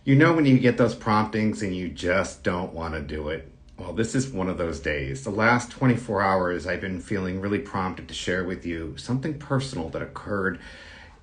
You know when you get those promptings and you just don't want to do it? Well, this is one of those days. The last 24 hours, I've been feeling really prompted to share with you something personal that occurred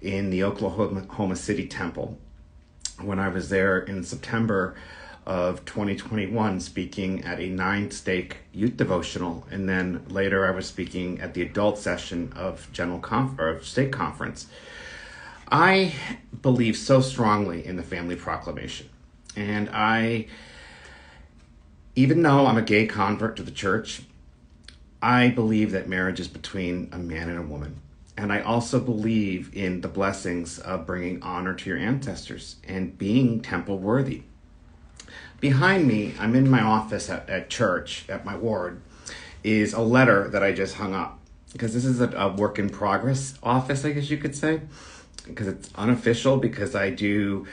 in the Oklahoma City Temple when I was there in September of 2021 speaking at a 9-stake youth devotional, and then later I was speaking at the adult session of stake conference. I believe so strongly in the family proclamation, and even though I'm a gay convert to the church, I believe that marriage is between a man and a woman. And I also believe in the blessings of bringing honor to your ancestors and being temple worthy. Behind me, I'm in my office at church, at my ward, is a letter that I just hung up. Because this is a work in progress office, I guess you could say. Because it's unofficial, because I do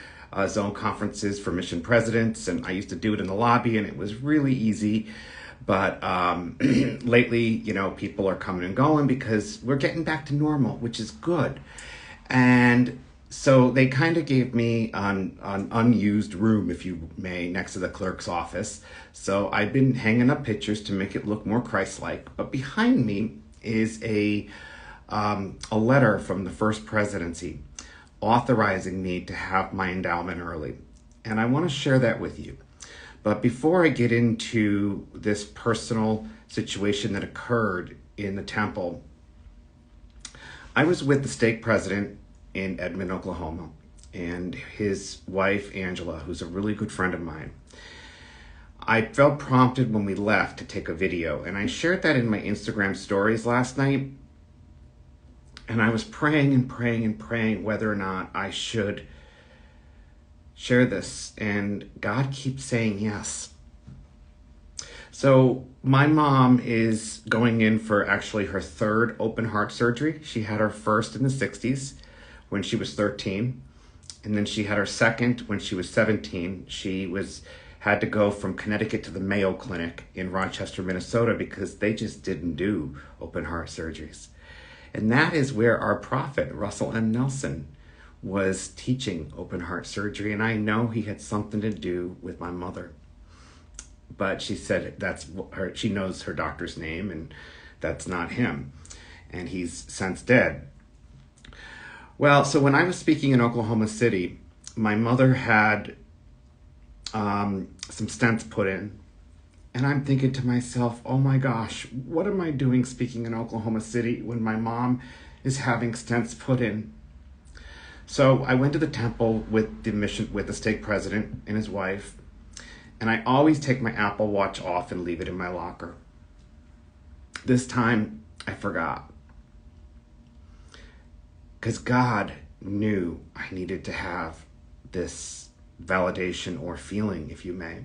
zone conferences for mission presidents, and I used to do it in the lobby, and it was really easy. But lately, people are coming and going because we're getting back to normal, which is good. And so they kind of gave me an unused room, if you may, next to the clerk's office. So I've been hanging up pictures to make it look more Christ-like. But behind me is a letter from the first presidency authorizing me to have my endowment early. And I want to share that with you. But before I get into this personal situation that occurred in the temple, I was with the stake president in Edmond, Oklahoma, and his wife, Angela, who's a really good friend of mine. I felt prompted when we left to take a video, and I shared that in my Instagram stories last night. And I was praying and praying and praying whether or not I should share this. And God keeps saying yes. So my mom is going in for actually her third open heart surgery. She had her first in the 60s when she was 13. And then she had her second when she was 17. She had to go from Connecticut to the Mayo Clinic in Rochester, Minnesota, because they just didn't do open heart surgeries. And that is where our prophet, Russell M. Nelson, was teaching open heart surgery. And I know he had something to do with my mother. But she said she knows her doctor's name, and that's not him. And he's since dead. Well, so when I was speaking in Oklahoma City, my mother had some stents put in. And I'm thinking to myself, oh my gosh, what am I doing speaking in Oklahoma City when my mom is having stents put in? So I went to the temple with the stake president and his wife, and I always take my Apple Watch off and leave it in my locker. This time I forgot, because God knew I needed to have this validation or feeling, if you may.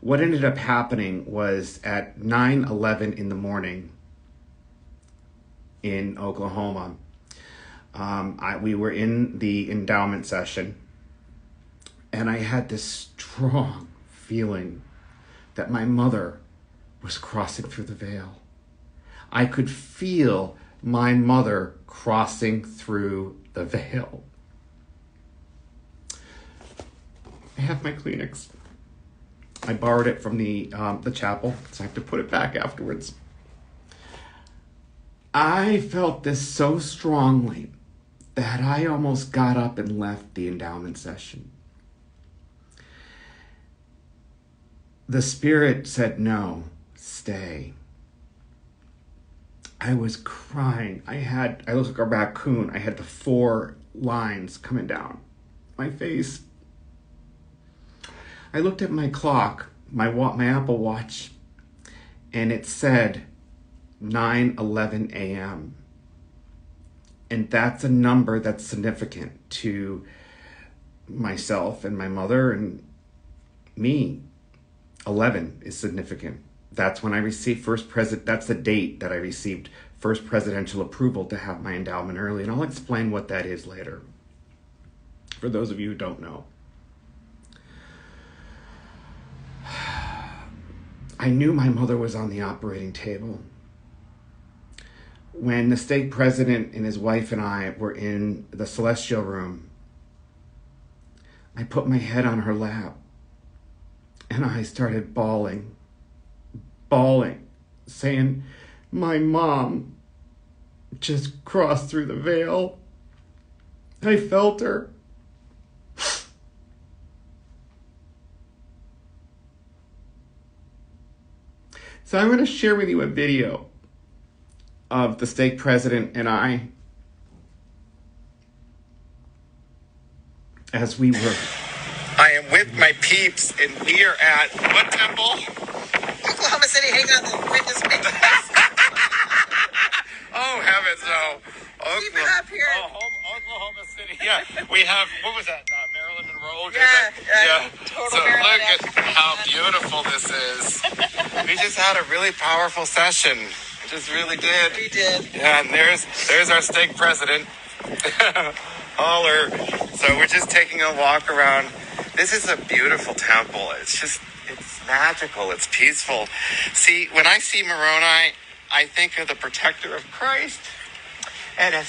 What ended up happening was at 9:11 in the morning in Oklahoma, we were in the endowment session, and I had this strong feeling that my mother was crossing through the veil. I could feel my mother crossing through the veil. I have my Kleenex. I borrowed it from the chapel, so I have to put it back afterwards. I felt this so strongly that I almost got up and left the endowment session. The Spirit said, no, stay. I was crying. I looked like a raccoon. I had the 4 lines coming down my face. I looked at my clock, my Apple Watch, and it said 9:11 a.m. And that's a number that's significant to myself and my mother and me. 11 is significant. That's when I received that's the date that I received first presidential approval to have my endowment early. And I'll explain what that is later, for those of you who don't know. I knew my mother was on the operating table. When the stake president and his wife and I were in the celestial room, I put my head on her lap and I started bawling, saying, my mom just crossed through the veil. I felt her. So I'm going to share with you a video of the stake president and I as we were. I am with my peeps and we are at what temple? Oklahoma City, hang on the witness stand. Oh heavens, no. Keep it up here. Oklahoma City. Yeah, we have, what was that? Marilyn Monroe? Yeah. Total So Marilyn look at how beautiful this is. We just had a really powerful session. We just really did. We did. Yeah, and there's our stake president. Holler. So we're just taking a walk around. This is a beautiful temple. It's magical. It's peaceful. See, when I see Moroni, I think of the protector of Christ. And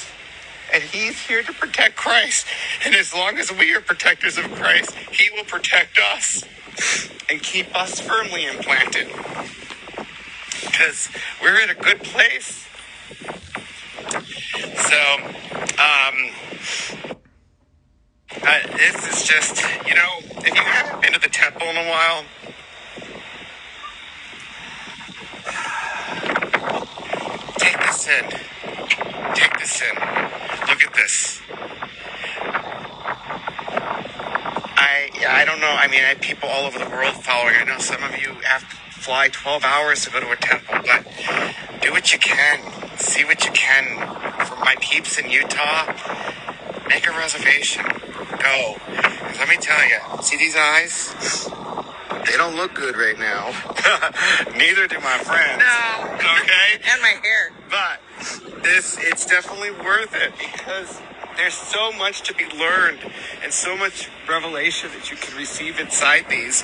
he's here to protect Christ. And as long as we are protectors of Christ, he will protect us and keep us firmly implanted. Because we're in a good place. So, this is just, if you haven't been to the temple in a while, take this in. Take this in. Look at this. I don't know. I mean, I have people all over the world following. I know some of you have to fly 12 hours to go to a temple, but do what you can. See what you can. For my peeps in Utah, make a reservation. Go. 'Cause let me tell you, see these eyes? They don't look good right now. Neither do my friends. No. Okay? And my hair. But it's definitely worth it because there's so much to be learned and so much revelation that you can receive inside these.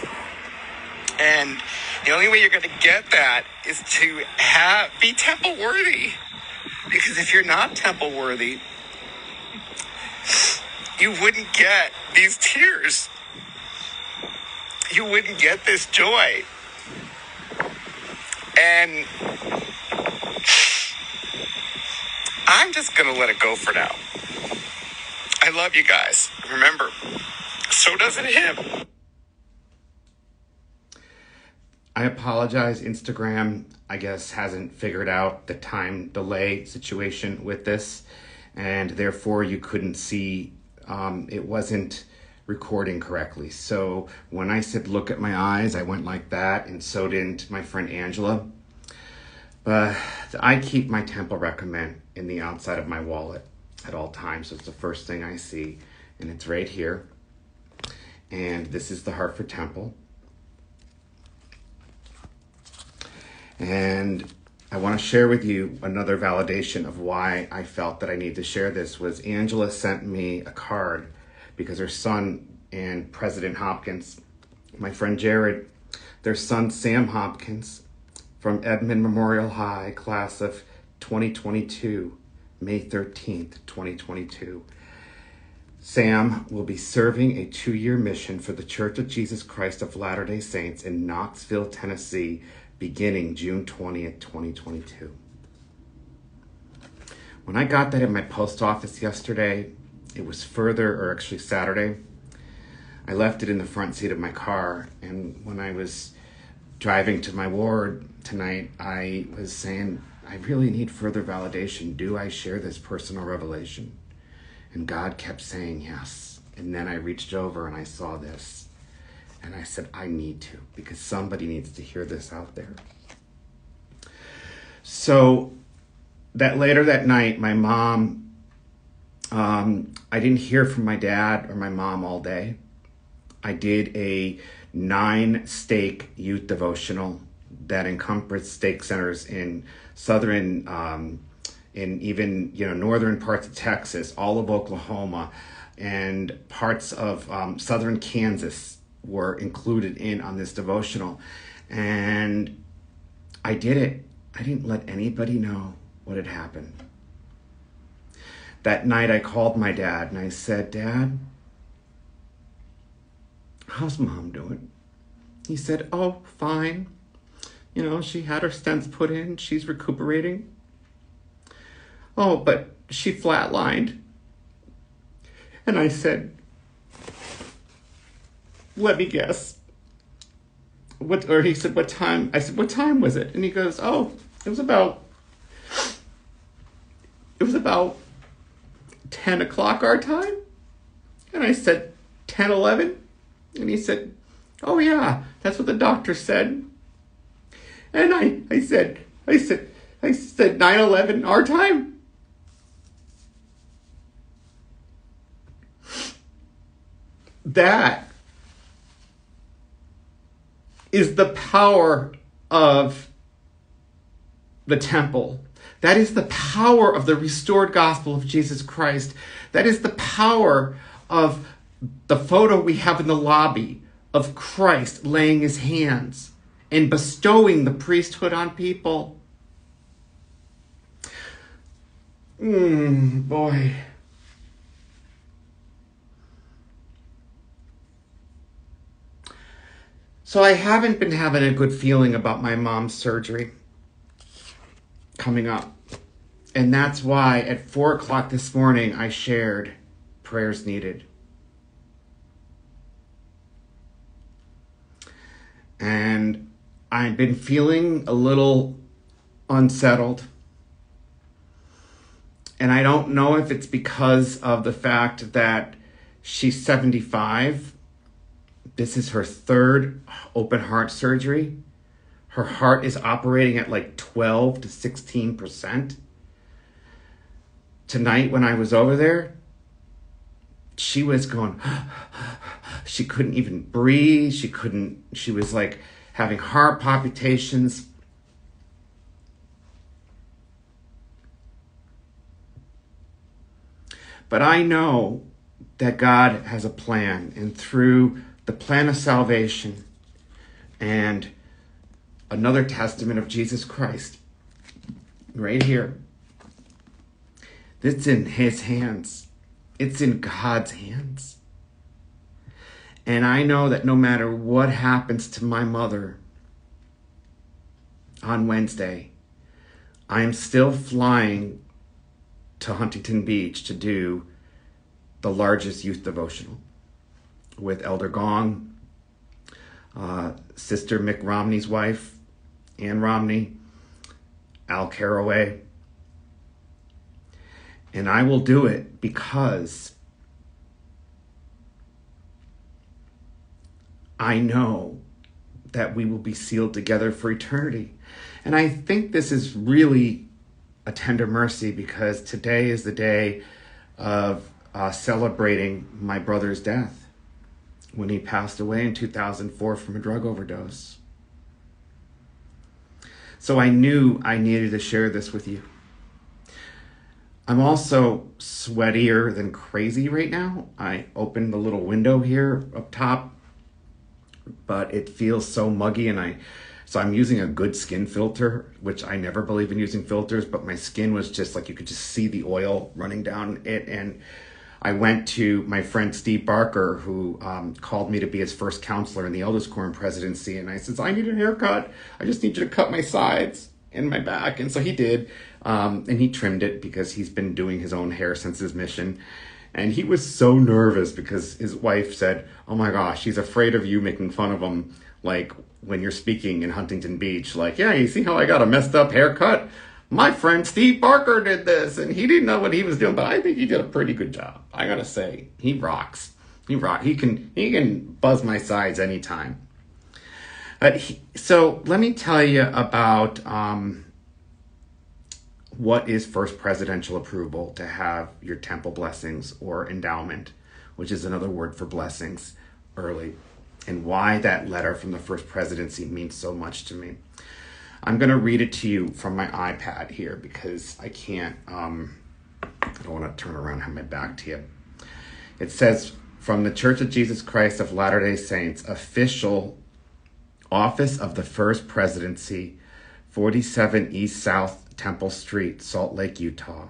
And the only way you're going to get that is to be temple worthy. Because if you're not temple worthy, you wouldn't get these tears. You wouldn't get this joy. And I'm just going to let it go for now. I love you guys. Remember, so does it him. I apologize. Instagram, I guess, hasn't figured out the time delay situation with this. And therefore, you couldn't see, it wasn't recording correctly. So when I said look at my eyes, I went like that, and so did my friend Angela. But I keep my temple recommend in the outside of my wallet at all times. So it's the first thing I see, and it's right here. And this is the Hartford Temple. And I want to share with you another validation of why I felt that I need to share this was Angela sent me a card because her son and President Hopkins, my friend Jared, their son Sam Hopkins from Edmond Memorial High, class of 2022, May 13th, 2022. Sam will be serving a 2-year mission for the Church of Jesus Christ of Latter-day Saints in Knoxville, Tennessee, beginning June 20th, 2022. When I got that in my post office yesterday, it was Saturday, I left it in the front seat of my car, and when I was driving to my ward tonight, I was saying, I really need further validation. Do I share this personal revelation? And God kept saying yes. And then I reached over and I saw this. And I said, I need to, because somebody needs to hear this out there. So later that night, my mom, I didn't hear from my dad or my mom all day. I did a 9-stake youth devotional that encompassed stake centers in southern, in even northern parts of Texas, all of Oklahoma, and parts of southern Kansas were included in on this devotional. And I did it. I didn't let anybody know what had happened. That night I called my dad and I said, Dad, how's Mom doing? He said, oh, fine. You know, she had her stents put in. She's recuperating. Oh, but she flatlined. And I said, let me guess. Or he said, what time? I said, what time was it? And he goes, oh, it was about 10 o'clock our time. And I said, 10, 11? And he said, oh yeah, that's what the doctor said. And I said 9/11 our time. That is the power of the temple. That is the power of the restored gospel of Jesus Christ. That is the power of the photo we have in the lobby of Christ laying his hands and bestowing the priesthood on people. Boy. So I haven't been having a good feeling about my mom's surgery coming up. And that's why at 4 o'clock this morning, I shared prayers needed. And I've been feeling a little unsettled. And I don't know if it's because of the fact that she's 75. This is her third open heart surgery. Her heart is operating at like 12 to 16%. Tonight when I was over there, she was going, she couldn't even breathe. She was like having heart palpitations. But I know that God has a plan, and through the plan of salvation and another testament of Jesus Christ, right here, it's in his hands. It's in God's hands. And I know that no matter what happens to my mother on Wednesday, I am still flying to Huntington Beach to do the largest youth devotional with Elder Gong, Sister Mick Romney's wife, Ann Romney, Al Caraway. And I will do it because I know that we will be sealed together for eternity. And I think this is really a tender mercy because today is the day of celebrating my brother's death when he passed away in 2004 from a drug overdose. So I knew I needed to share this with you. I'm also sweatier than crazy right now. I opened the little window here up top, but it feels so muggy, so I'm using a good skin filter, which I never believe in using filters, but my skin was just like, you could just see the oil running down it. And I went to my friend Steve Barker, who called me to be his first counselor in the Elders Quorum presidency. And I said, I need a haircut. I just need you to cut my sides and my back. And so he did. And he trimmed it because he's been doing his own hair since his mission. And he was so nervous because his wife said, oh my gosh, he's afraid of you making fun of him. Like when you're speaking in Huntington Beach, like, yeah, you see how I got a messed up haircut? My friend Steve Barker did this and he didn't know what he was doing, but I think he did a pretty good job. I gotta say, he rocks. He can buzz my sides anytime. So let me tell you about what is first presidential approval to have your temple blessings or endowment, which is another word for blessings, early, and why that letter from the first presidency means so much to me. I'm going to read it to you from my iPad here because I can't, I don't want to turn around and have my back to you. It says, from the Church of Jesus Christ of Latter-day Saints, official office of the First Presidency, 47 East South Temple Street, Salt Lake, Utah.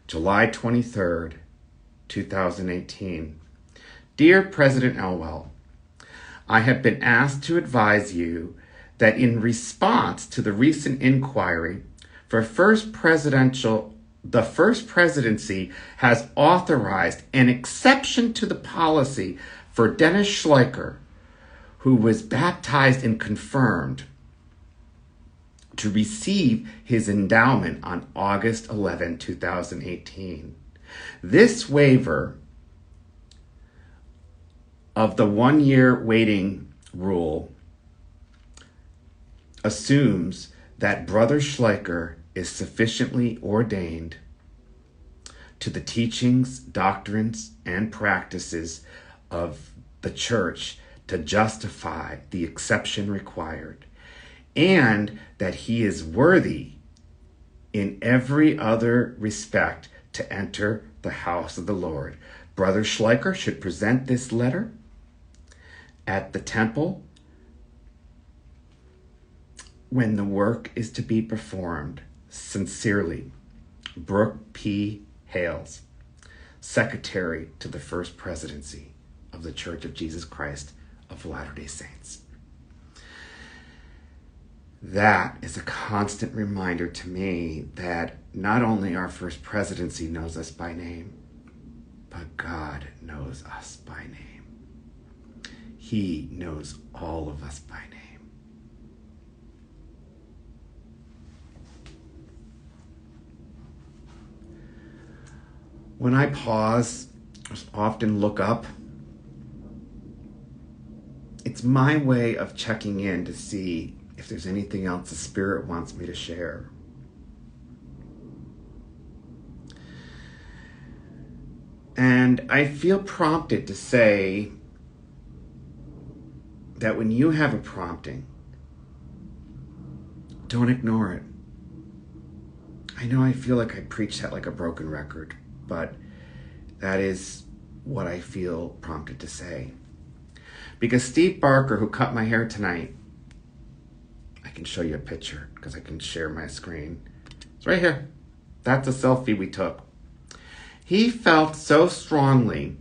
July 23rd, 2018. Dear President Elwell, I have been asked to advise you that in response to the recent inquiry for the first presidency has authorized an exception to the policy for Dennis Schleicher, who was baptized and confirmed, to receive his endowment on August 11, 2018. This waiver of the 1-year waiting rule assumes that Brother Schleicher is sufficiently ordained to the teachings, doctrines, and practices of the church to justify the exception required, and that he is worthy in every other respect to enter the house of the Lord. Brother Schleicher should present this letter at the temple when the work is to be performed. Sincerely, Brooke P. Hales, Secretary to the First Presidency of the Church of Jesus Christ of Latter-day Saints. That is a constant reminder to me that not only our First Presidency knows us by name, but God knows us by name. He knows all of us by name. When I pause, I often look up. It's my way of checking in to see if there's anything else the Spirit wants me to share. And I feel prompted to say that when you have a prompting, don't ignore it. I know I feel like I preach that like a broken record, but that is what I feel prompted to say. Because Steve Barker, who cut my hair tonight, I can show you a picture because I can share my screen. It's right here. That's a selfie we took. He felt so strongly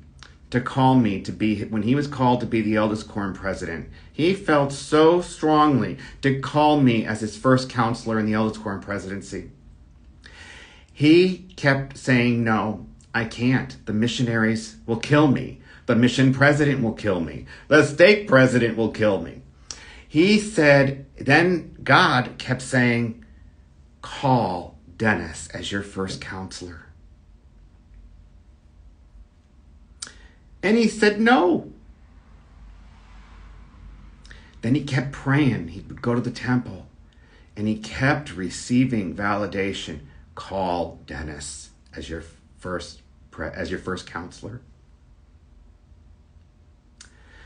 to call me to be, when he was called to be the eldest quorum president, he felt so strongly to call me as his first counselor in the eldest quorum presidency. He kept saying, no, I can't. The missionaries will kill me. The mission president will kill me. The stake president will kill me. He said, then God kept saying, call Dennis as your first counselor. And he said no. Then he kept praying. He would go to the temple and he kept receiving validation. Call Dennis as your first counselor.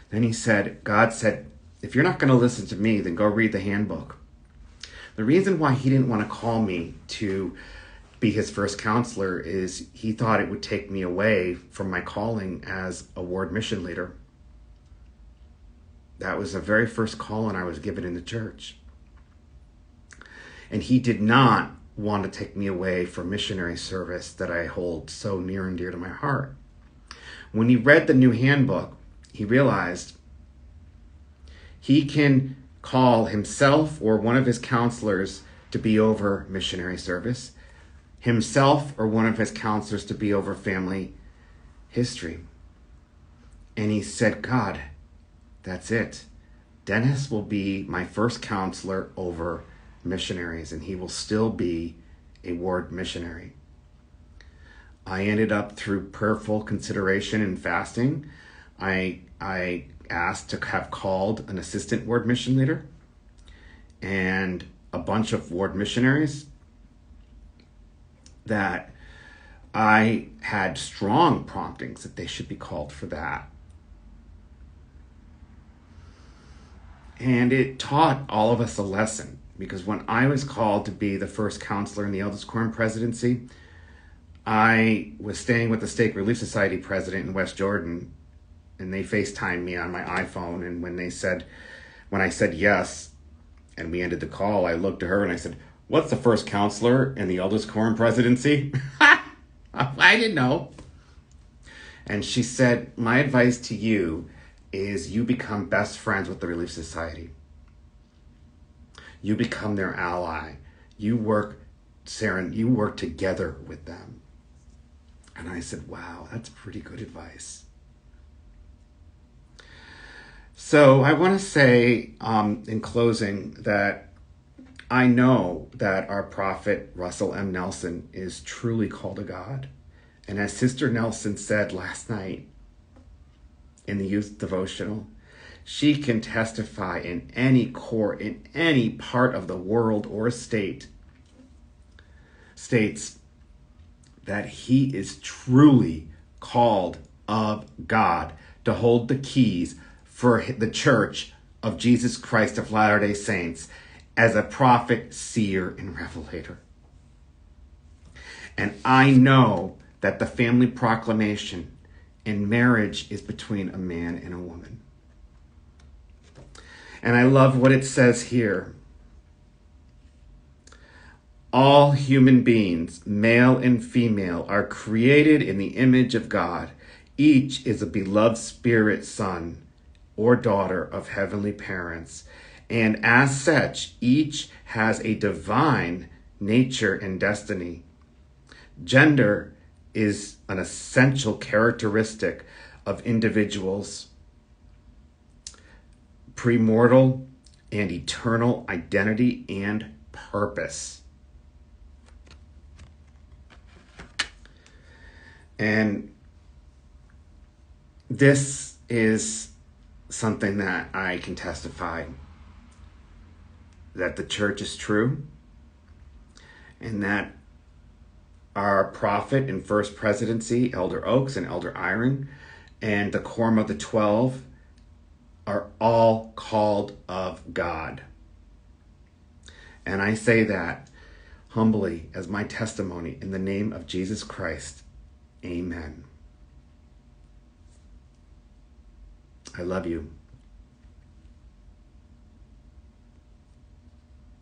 Then he said, God said, if you're not going to listen to me, then go read the handbook. The reason why he didn't want to call me to be his first counselor is he thought it would take me away from my calling as a ward mission leader. That was the very first calling I was given in the church. And he did not want to take me away from missionary service that I hold so near and dear to my heart. When he read the new handbook, he realized he can call himself or one of his counselors to be over missionary service, himself or one of his counselors to be over family history. And he said, God, that's it. Dennis will be my first counselor over missionaries, and he will still be a ward missionary. I ended up, through prayerful consideration and fasting, I asked to have called an assistant ward mission leader and a bunch of ward missionaries that I had strong promptings that they should be called for that. And it taught all of us a lesson, because when I was called to be the first counselor in the Eldest Quorum presidency, I was staying with the Stake Relief Society president in West Jordan, and they FaceTimed me on my iPhone. And when I said yes, and we ended the call, I looked at her and I said, what's the first counselor in the Eldest Quorum presidency? I didn't know. And she said, my advice to you is you become best friends with the Relief Society. You become their ally. You work, Sarah, you work together with them. And I said, wow, that's pretty good advice. So I want to say in closing that I know that our prophet, Russell M. Nelson, is truly called of God. And as Sister Nelson said last night in the youth devotional, she can testify in any court, in any part of the world or states that he is truly called of God to hold the keys for the Church of Jesus Christ of Latter-day Saints as a prophet, seer, and revelator. And I know that the family proclamation in marriage is between a man and a woman. And I love what it says here. All human beings, male and female, are created in the image of God. Each is a beloved spirit son or daughter of heavenly parents. And as such, each has a divine nature and destiny. Gender is an essential characteristic of individuals' premortal and eternal identity and purpose. And this is something that I can testify that the church is true, and that our prophet in First Presidency, Elder Oaks and Elder Iron, and the Quorum of the 12 are all called of God. And I say that humbly as my testimony in the name of Jesus Christ. Amen. I love you.